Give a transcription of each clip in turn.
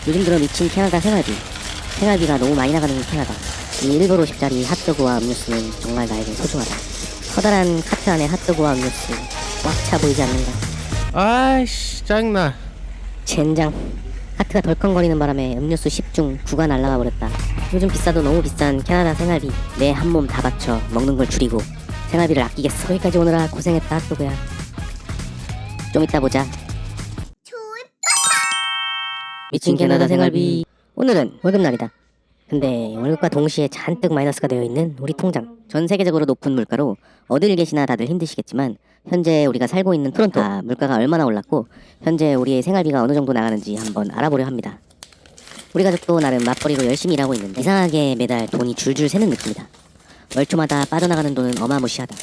요즘 들어 미친 캐나다 생활비가 너무 많이 나가는 캐나다. 이 1불 50짜리 핫도그와 음료수는 정말 나에게 소중하다. 커다란 카트 안에 핫도그와 음료수 꽉 차 보이지 않는가. 아이씨 짜증나. 젠장. 카트가 덜컹거리는 바람에 음료수 10중 9가 날아가 버렸다. 요즘 비싸도 너무 비싼 캐나다 생활비, 내 한 몸 다 바쳐 먹는 걸 줄이고 생활비를 아끼겠어. 여기까지 오느라 고생했다 핫도그야. 좀 이따 보자. 미친 캐나다 생활비. 오늘은 월급날이다. 근데 월급과 동시에 잔뜩 마이너스가 되어 있는 우리 통장. 전 세계적으로 높은 물가로 어딜 계시나 다들 힘드시겠지만 현재 우리가 살고 있는 토론토, 물가가 얼마나 올랐고 현재 우리의 생활비가 어느 정도 나가는지 한번 알아보려 합니다. 우리 가족도 나름 맞벌이로 열심히 일하고 있는데 이상하게 매달 돈이 줄줄 새는 느낌이다. 월초마다 빠져나가는 돈은 어마무시하다.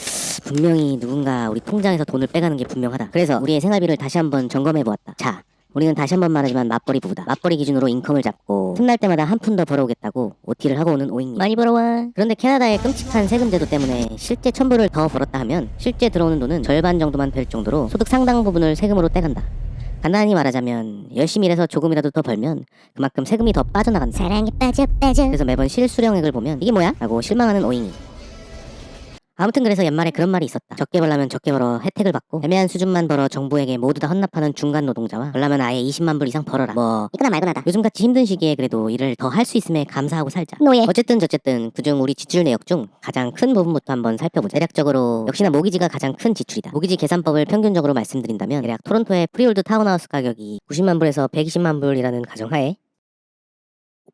분명히 누군가 우리 통장에서 돈을 빼가는 게 분명하다. 그래서 우리의 생활비를 다시 한번 점검해보았다. 자, 우리는 다시 한번 말하지만 맞벌이 부부다. 맞벌이 기준으로 인컴을 잡고 틈날 때마다 한 푼 더 벌어오겠다고 OT를 하고 오는 오잉님. 많이 벌어와. 그런데 캐나다의 끔찍한 세금 제도 때문에 실제 1,000불을 더 벌었다 하면 실제 들어오는 돈은 절반 정도만 될 정도로 소득 상당 부분을 세금으로 떼간다. 간단히 말하자면 열심히 일해서 조금이라도 더 벌면 그만큼 세금이 더 빠져나간다. 사랑에 빠져. 그래서 매번 실수령액을 보면 이게 뭐야? 라고 실망하는 오잉이. 아무튼 그래서 옛말에 그런 말이 있었다. 적게 벌려면 적게 벌어 혜택을 받고 애매한 수준만 벌어 정부에게 모두 다 헌납하는 중간 노동자와 벌려면 아예 20만 불 이상 벌어라. 뭐 이거나 말거나다. 요즘같이 힘든 시기에 그래도 일을 더 할 수 있음에 감사하고 살자. 노예. 어쨌든 그중 우리 지출 내역 중 가장 큰 부분부터 한번 살펴보자. 대략적으로 역시나 모기지가 가장 큰 지출이다. 모기지 계산법을 평균적으로 말씀드린다면 대략 토론토의 프리홀드 타운하우스 가격이 90만 불에서 120만 불이라는 가정하에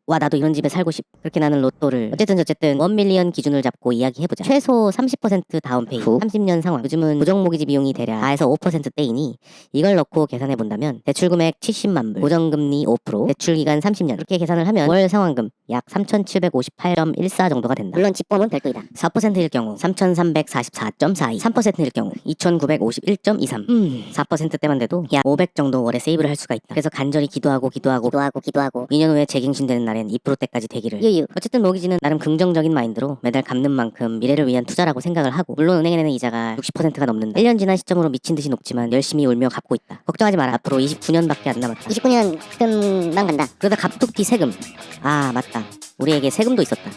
와 나도 이런 집에 살고 싶. 그렇게 나는 로또를 어쨌든 1밀리언 기준을 잡고 이야기해보자. 최소 30% 다운페이 후 30년 상환. 요즘은 고정모기지 비용이 대략 4에서 5%대이니 이걸 넣고 계산해본다면 대출금액 70만 불, 고정금리 5%, 대출기간 30년 이렇게 계산을 하면 월 상환금 약 3,758.14 정도가 된다. 물론 집보는 별도이다. 4%일 경우 3,344.42, 3%일 경우 2,951.23. 4%대만 돼도 약 500 정도 월에 세이브를 할 수가 있다. 그래서 간절히 기도하고 2년 후에 재갱신되는 날엔 2%대까지 되기를. 유유. 어쨌든 모기지는 나름 긍정적인 마인드로 매달 갚는 만큼 미래를 위한 투자라고 생각을 하고, 물론 은행에 내는 이자가 60%가 넘는다. 1년 지난 시점으로 미친 듯이 높지만 열심히 울며 갚고 있다. 걱정하지 마라. 앞으로 29년밖에 안 남았다. 29년 금방 간다. 그러다 갑툭튀 세금. 아 맞다. 우리에게 세금도 있었다.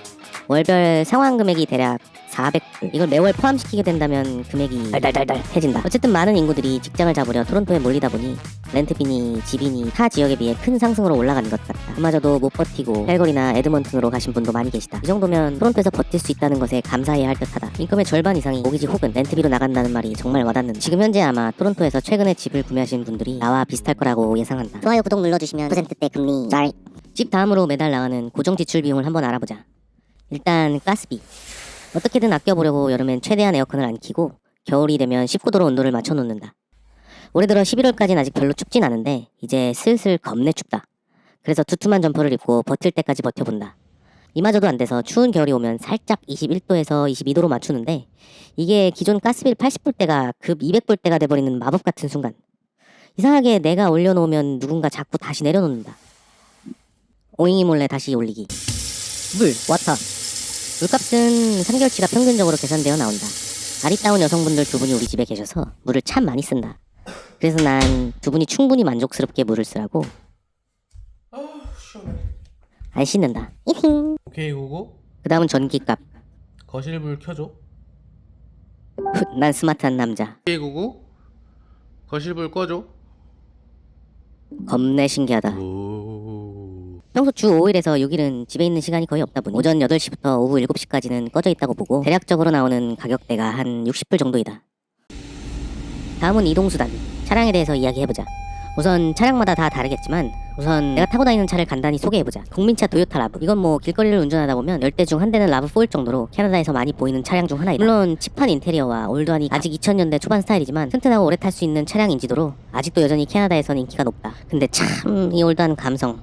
월별 상환 금액이 대략 400불. 이걸 매월 포함시키게 된다면 금액이 달달달달해진다. 어쨌든 많은 인구들이 직장을 잡으려 토론토에 몰리다 보니 렌트비니 집이니 타 지역에 비해 큰 상승으로 올라가는 것 같다. 그마저도 못 버티고 캘거리나 에드먼튼으로 가신 분도 많이 계시다. 이 정도면 토론토에서 버틸 수 있다는 것에 감사해야 할 듯하다. 인컴의 절반 이상이 모기지 혹은 렌트비로 나간다는 말이 정말 와닿는다. 지금 현재 아마 토론토에서 최근에 집을 구매하신 분들이 나와 비슷할 거라고 예상한다. 좋아요 구독 눌러주시면 10%대 금리 잘. 집 다음으로 매달 나가는 고정 지출 비용을 한번 알아보자. 일단 가스비. 어떻게든 아껴보려고 여름엔 최대한 에어컨을 안 켜고 겨울이 되면 19도로 온도를 맞춰 놓는다. 올해 들어 11월까지는 아직 별로 춥진 않은데 이제 슬슬 겁내 춥다. 그래서 두툼한 점퍼를 입고 버틸 때까지 버텨본다. 이마저도 안 돼서 추운 겨울이 오면 살짝 21도에서 22도로 맞추는데 이게 기존 가스비를 80불대가 급 200불대가 돼버리는 마법 같은 순간. 이상하게 내가 올려놓으면 누군가 자꾸 다시 내려놓는다. 오잉이 몰래 다시 올리기. 물, 워터. 물값은 3개월치가 평균적으로 계산되어 나온다. 아리따운 여성분들 두 분이 우리 집에 계셔서 물을 참 많이 쓴다. 그래서 난 두 분이 충분히 만족스럽게 물을 쓰라고 시원해. 안 씻는다. 이핑. 오케이 고고. 그 다음은 전기값. 거실불 켜줘. 난 스마트한 남자. 오케이 고고. 거실불 꺼줘. 겁내 신기하다. 평소 주 5일에서 6일은 집에 있는 시간이 거의 없다 보니 오전 8시부터 오후 7시까지는 꺼져 있다고 보고 대략적으로 나오는 가격대가 한 60불 정도이다. 다음은 이동수단. 차량에 대해서 이야기해보자. 우선 차량마다 다 다르겠지만 우선 내가 타고 다니는 차를 간단히 소개해보자. 국민차 도요타 라브. 이건 뭐 길거리를 운전하다 보면 10대 중 한 대는 라브4일 정도로 캐나다에서 많이 보이는 차량 중 하나이다. 물론 칩한 인테리어와 올드하니 아직 2000년대 초반 스타일이지만 튼튼하고 오래 탈 수 있는 차량 인지도로 아직도 여전히 캐나다에선 인기가 높다. 근데 참 이 올드한 감성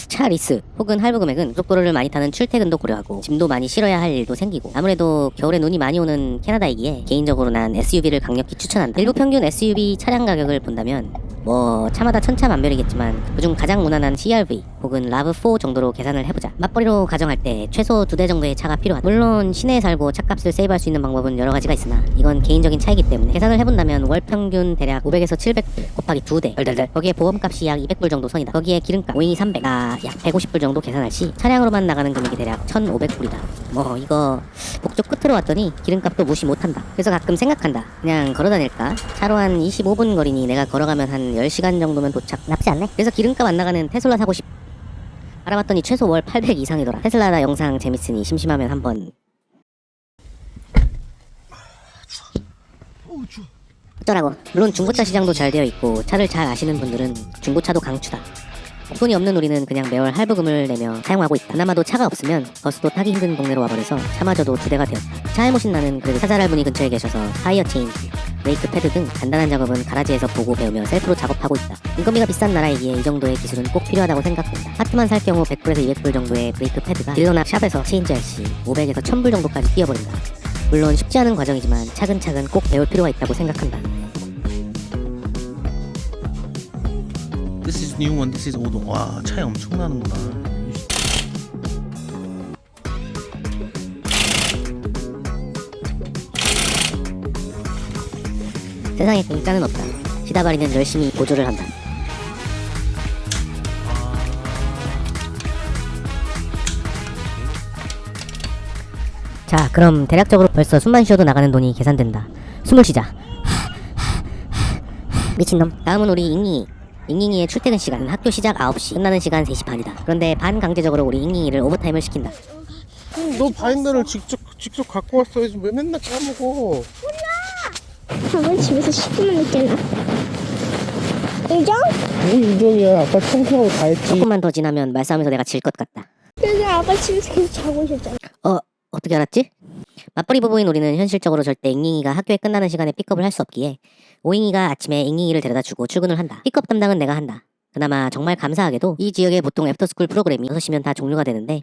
차 리스 혹은 할부 금액은 고속도로를 많이 타는 출퇴근도 고려하고 짐도 많이 실어야 할 일도 생기고 아무래도 겨울에 눈이 많이 오는 캐나다이기에 개인적으로 난 SUV를 강력히 추천한다. 일부 평균 SUV 차량 가격을 본다면 뭐 차마다 천차만별이겠지만 그중 가장 무난한 CR-V 혹은 라브4 정도로 계산을 해보자. 맞벌이로 가정할 때 최소 2대 정도의 차가 필요하다. 물론 시내에 살고 차값을 세이브할 수 있는 방법은 여러 가지가 있으나 이건 개인적인 차이기 때문에 계산을 해본다면 월 평균 대략 500에서 700 곱하기 2대 덜덜덜. 거기에 보험값이 약 200불 정도 선이다. 거기에 기름값 오잉이 300, 약 150불 정도 계산할 시 차량으로만 나가는 금액이 대략 1,500불이다. 뭐 이거 목적 끝으로 왔더니 기름값도 무시 못한다. 그래서 가끔 생각한다. 그냥 걸어다닐까? 차로 한 25분 거리니 내가 걸어가면 한 10시간 정도면 도착. 나쁘지 않네. 그래서 기름값 안 나가는 테슬라 사고 싶. 알아봤더니 최소 월 800 이상이더라. 테슬라 영상 재밌으니 심심하면 한번. 어쩌라고. 물론 중고차 시장도 잘 되어 있고 차를 잘 아시는 분들은 중고차도 강추다. 돈이 없는 우리는 그냥 매월 할부금을 내며 사용하고 있다. 그나마도 차가 없으면 버스도 타기 힘든 동네로 와버려서 차마저도 2대가 되었다. 차에 모신 나는 그래도 차 잘할 분이 근처에 계셔서 타이어 체인지, 브레이크 패드 등 간단한 작업은 가라지에서 보고 배우며 셀프로 작업하고 있다. 인건비가 비싼 나라이기에 이 정도의 기술은 꼭 필요하다고 생각된다. 파트만 살 경우 100불에서 200불 정도의 브레이크 패드가 딜러나 샵에서 체인지할 시 500에서 1000불 정도까지 뛰어버린다. 물론 쉽지 않은 과정이지만 차근차근 꼭 배울 필요가 있다고 생각한다. This is new one, this is old one. 와, 차이 엄청 나는구나. 세상에 공짜는 없다. 시다바리는 열심히 보조를 한다. 자, 그럼 대략적으로 벌써 숨만 쉬어도 나가는 돈이 계산된다. 숨을 쉬자. 미친놈. 다음은 우리 잉잉이의 출퇴근 시간은 학교 시작 9시, 끝나는 시간 3시 반이다. 그런데 반강제적으로 우리 잉잉이를 오버타임을 시킨다. 너 바인더를 직접 갖고 왔어야지. 왜 맨날 까먹어? 밥은 집에서 시키면 있잖아. 인정? 뭐 인정이야. 아까 청소하고 다 했지. 조금만 더 지나면 말싸움에서 내가 질 것 같다. 그래서 아빠 집에서 계속 자고 있었잖아. 어떻게 알았지? 맞벌이 부부인 우리는 현실적으로 절대 잉잉이가 학교에 끝나는 시간에 픽업을 할 수 없기에 오잉이가 아침에 잉잉이를 데려다 주고 출근을 한다. 픽업 담당은 내가 한다. 그나마 정말 감사하게도 이 지역에 보통 애프터스쿨 프로그램이 6시면 다 종료가 되는데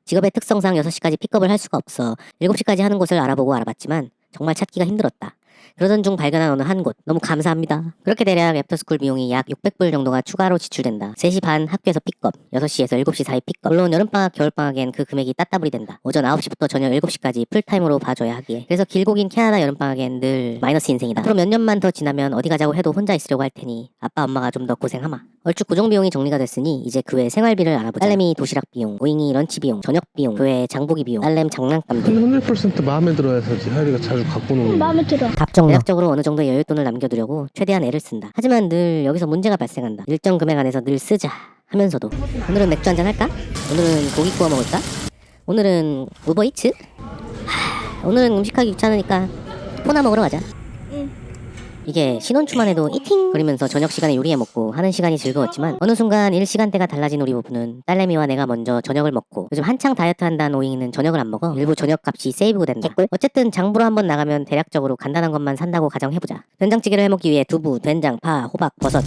직업의 특성상 6시까지 픽업을 할 수가 없어 7시까지 하는 곳을 알아보고 알아봤지만 정말 찾기가 힘들었다. 그러던 중 발견한 어느 한 곳, 너무 감사합니다. 그렇게 대략 애프터스쿨 비용이 약 600불 정도가 추가로 지출된다. 3시 반 학교에서 픽업, 6시에서 7시 사이 픽업. 물론 여름방학, 겨울방학엔 그 금액이 따따블이 된다. 오전 9시부터 저녁 7시까지 풀타임으로 봐줘야 하기에. 그래서 길고 긴 캐나다 여름방학엔 늘 마이너스 인생이다. 앞으로 몇 년만 더 지나면 어디 가자고 해도 혼자 있으려고 할 테니 아빠 엄마가 좀 더 고생하마. 얼추 고정 비용이 정리가 됐으니 이제 그 외 생활비를 알아보자. 딸내미 도시락 비용, 오잉이 런치 비용, 저녁 비용, 교회 장보기 비용, 딸내미 장난감 비용. 100% 마음에 들어야 사지. 하율이가 자주 갖고 노는 거. 마음에 들어. 답정너. 대략적으로 어느 정도의 여윳돈을 남겨두려고 최대한 애를 쓴다. 하지만 늘 여기서 문제가 발생한다. 일정 금액 안에서 늘 쓰자 하면서도 오늘은 맥주 한잔 할까? 오늘은 고기 구워 먹을까? 오늘은 우버이츠? 오늘은 음식하기 귀찮으니까 포나 먹으러 가자. 이게 신혼초만 해도 이팅 거리면서 저녁 시간에 요리해 먹고 하는 시간이 즐거웠지만 어느 순간 일 시간대가 달라진 우리 부부는 딸내미와 내가 먼저 저녁을 먹고 요즘 한창 다이어트 한다는 오잉이는 저녁을 안 먹어. 일부 저녁 값이 세이브가 된다. 어쨌든 장보러 한번 나가면 대략적으로 간단한 것만 산다고 가정해보자. 된장찌개를 해먹기 위해 두부, 된장, 파, 호박, 버섯.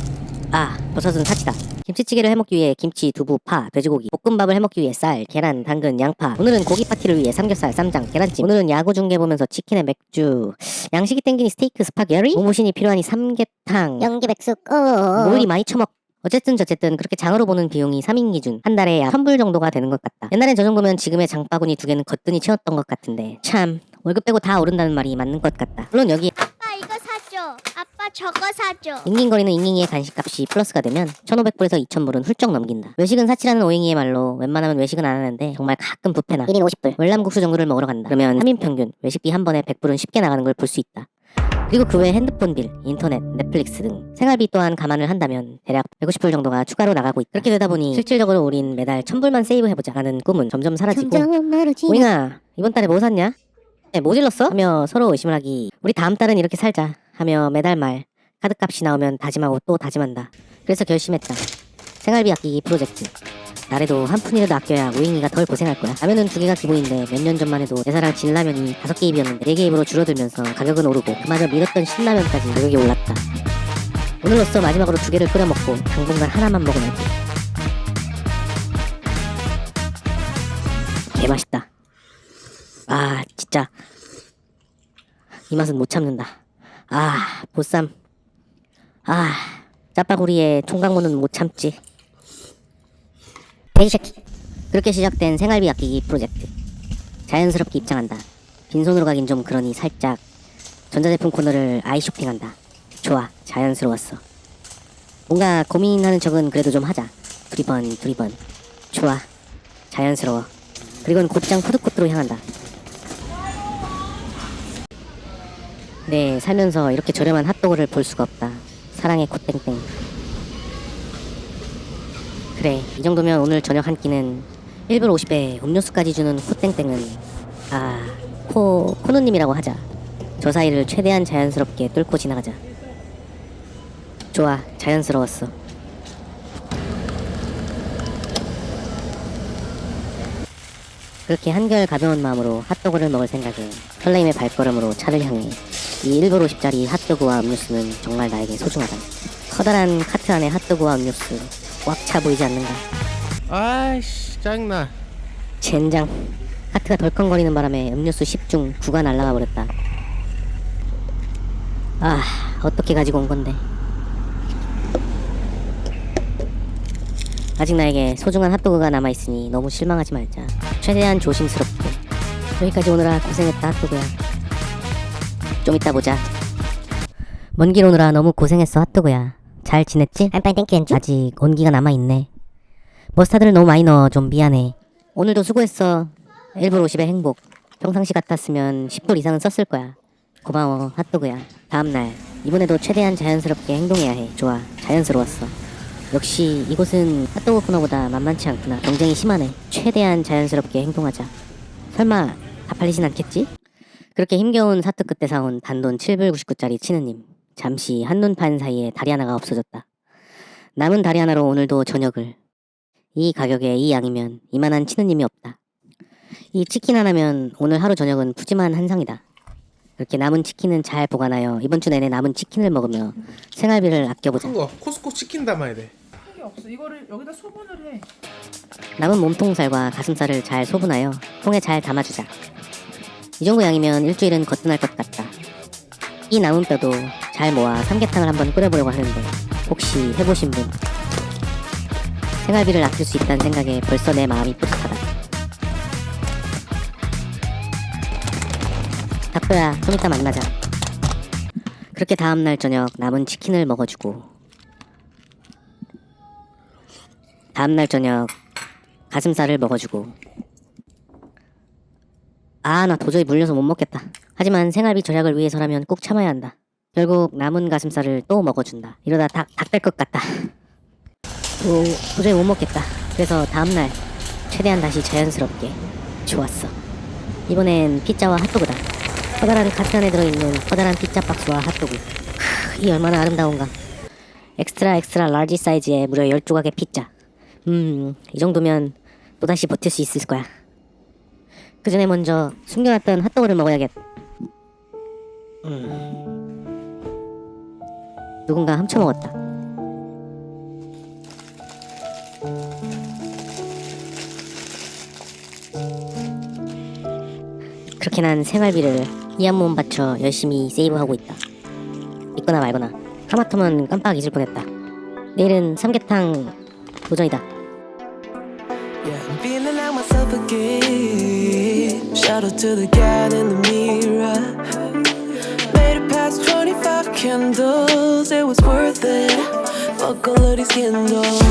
버섯은 사치다. 김치찌개를 해먹기 위해 김치, 두부, 파, 돼지고기. 볶음밥을 해먹기 위해 쌀, 계란, 당근, 양파. 오늘은 고기 파티를 위해 삼겹살, 쌈장, 계란찜. 오늘은 야구 중계 보면서 치킨에 맥주. 양식이 땡기니 스테이크, 스파게리. 고무신이 필요하니 삼계탕. 연기백숙. 뭐 이리 많이 처먹. 어쨌든 그렇게 장으로 보는 비용이 3인 기준 한 달에 약 1000불 정도가 되는 것 같다. 옛날엔 저 정도면 지금의 장바구니 2개는 거뜬히 채웠던 것 같은데 참 월급 빼고 다 오른다는 말이 맞는 것 같다. 물론 여기 아빠 이거 사줘. 아빠 저거 사줘. 잉잉거리는 잉잉이의 간식값이 플러스가 되면 1500불에서 2000불은 훌쩍 넘긴다. 외식은 사치라는 오잉이의 말로 웬만하면 외식은 안 하는데 정말 가끔 뷔페나 1인 50불. 월남국수 정도를 먹으러 간다. 그러면 3인 평균 외식비 한 번에 100불은 쉽게 나가는 걸 볼 수 있다. 그리고 그 외 핸드폰 빌, 인터넷, 넷플릭스 등 생활비 또한 감안을 한다면 대략 150불 정도가 추가로 나가고 있다. 그렇게 되다 보니 실질적으로 우린 매달 1000불만 세이브해보자 라는 꿈은 점점 사라지고 오잉아 이번 달에 뭐 샀냐? 모질렀어? 하며 서로 의심을 하기. 우리 다음 달은 이렇게 살자 하며 매달 말 카드값이 나오면 다짐하고 또 다짐한다. 그래서 결심했다. 생활비 아끼기 프로젝트. 나래도 한 푼이라도 아껴야 오잉이가 덜 고생할 거야. 라면은 2개가 기본인데 몇 년 전만 해도 내사랑 진라면이 5개 입이었는데 4개 입으로 줄어들면서 가격은 오르고 그마저 믿었던 신라면까지 가격이 올랐다. 오늘로써 마지막으로 2개를 끓여 먹고 당분간 하나만 먹으면 돼. 개맛있다. 아 진짜 이 맛은 못 참는다. 아 보쌈. 아 짜파구리의 총각무는 못 참지. 돼지새끼. 그렇게 시작된 생활비 아끼기 프로젝트. 자연스럽게 입장한다. 빈손으로 가긴 좀 그러니 살짝 전자제품 코너를 아이쇼핑한다. 좋아, 자연스러웠어. 뭔가 고민하는 척은 그래도 좀 하자. 두리번. 좋아, 자연스러워. 그리고는 곧장 푸드코트로 향한다. 네, 살면서 이렇게 저렴한 핫도그를 볼 수가 없다. 사랑의 코땡땡. 그래, 이 정도면 오늘 저녁 한 끼는 1불 50에 음료수까지 주는 코땡땡은 코누님이라고 하자. 저 사이를 최대한 자연스럽게 뚫고 지나가자. 좋아, 자연스러웠어. 그렇게 한결 가벼운 마음으로 핫도그를 먹을 생각에 설레임의 발걸음으로 차를 향해 이 1불 50짜리 핫도그와 음료수는 정말 나에게 소중하다. 커다란 카트 안에 핫도그와 음료수 꽉 차 보이지 않는가. 아이씨 짜증나. 젠장. 카트가 덜컹거리는 바람에 음료수 10중 9가 날아가 버렸다. 아, 어떻게 가지고 온 건데. 아직 나에게 소중한 핫도그가 남아있으니 너무 실망하지 말자. 최대한 조심스럽게. 여기까지 오느라 고생했다 핫도그야. 좀 이따 보자. 먼 길 오느라 너무 고생했어 핫도그야. 잘 지냈지? I'm fine, thank you. And you? 아직 온기가 남아있네. 머스타드를 너무 많이 넣어 좀 미안해. 오늘도 수고했어. 1불 50의 행복. 평상시 같았으면 10불 이상은 썼을 거야. 고마워 핫도그야. 다음날 이번에도 최대한 자연스럽게 행동해야 해. 좋아, 자연스러웠어. 역시 이곳은 핫도그 코너보다 만만치 않구나. 경쟁이 심하네. 최대한 자연스럽게 행동하자. 설마 다 팔리진 않겠지? 그렇게 힘겨운 사트 끝에 사온 단돈 7불 99짜리 치느님. 잠시 한눈 판 사이에 다리 하나가 없어졌다. 남은 다리 하나로 오늘도 저녁을. 이 가격에 이 양이면 이만한 치느님이 없다. 이 치킨 하나면 오늘 하루 저녁은 푸짐한 한상이다. 그렇게 남은 치킨은 잘 보관하여 이번 주 내내 남은 치킨을 먹으며 생활비를 아껴보자. 큰 거 코스코 치킨 담아야 돼. 필요 없어. 이거를 여기다 소분을 해. 남은 몸통살과 가슴살을 잘 소분하여 통에 잘 담아주자. 이 정도 양이면 일주일은 거뜬할 것 같다. 이 남은 뼈도 잘 모아 삼계탕을 한번 끓여보려고 하는데 혹시 해보신 분? 생활비를 아낄 수 있다는 생각에 벌써 내 마음이 뿌듯하다. 닭뼈야, 좀 이따 만나자. 그렇게 다음날 저녁 남은 치킨을 먹어주고 다음날 저녁 가슴살을 먹어주고 나 도저히 물려서 못 먹겠다. 하지만 생활비 절약을 위해서라면 꼭 참아야 한다. 결국 남은 가슴살을 또 먹어준다. 이러다 닭 될 것 같다. 도저히 못 먹겠다. 그래서 다음날 최대한 다시 자연스럽게. 좋았어. 이번엔 피자와 핫도그다. 커다란 카트 안에 들어있는 커다란 피자 박스와 핫도그. 이 얼마나 아름다운가. 엑스트라 라지 사이즈의 무려 10조각의 피자. 이 정도면 또다시 버틸 수 있을 거야. 그 전에 먼저 숨겨놨던 핫도그를 먹어야겠. 누군가 훔쳐먹었다. 그렇게 난 생활비를 이 한 몸 바쳐 열심히 세이브하고 있다. 믿거나 말거나. 하마터면 깜빡 잊을 뻔했다. 내일은 삼계탕 도전이다. Yeah, I'm feeling like myself again. Shout out to the guy in the mirror. Made it past 25 candles, it was worth it. Fuck all of these candles.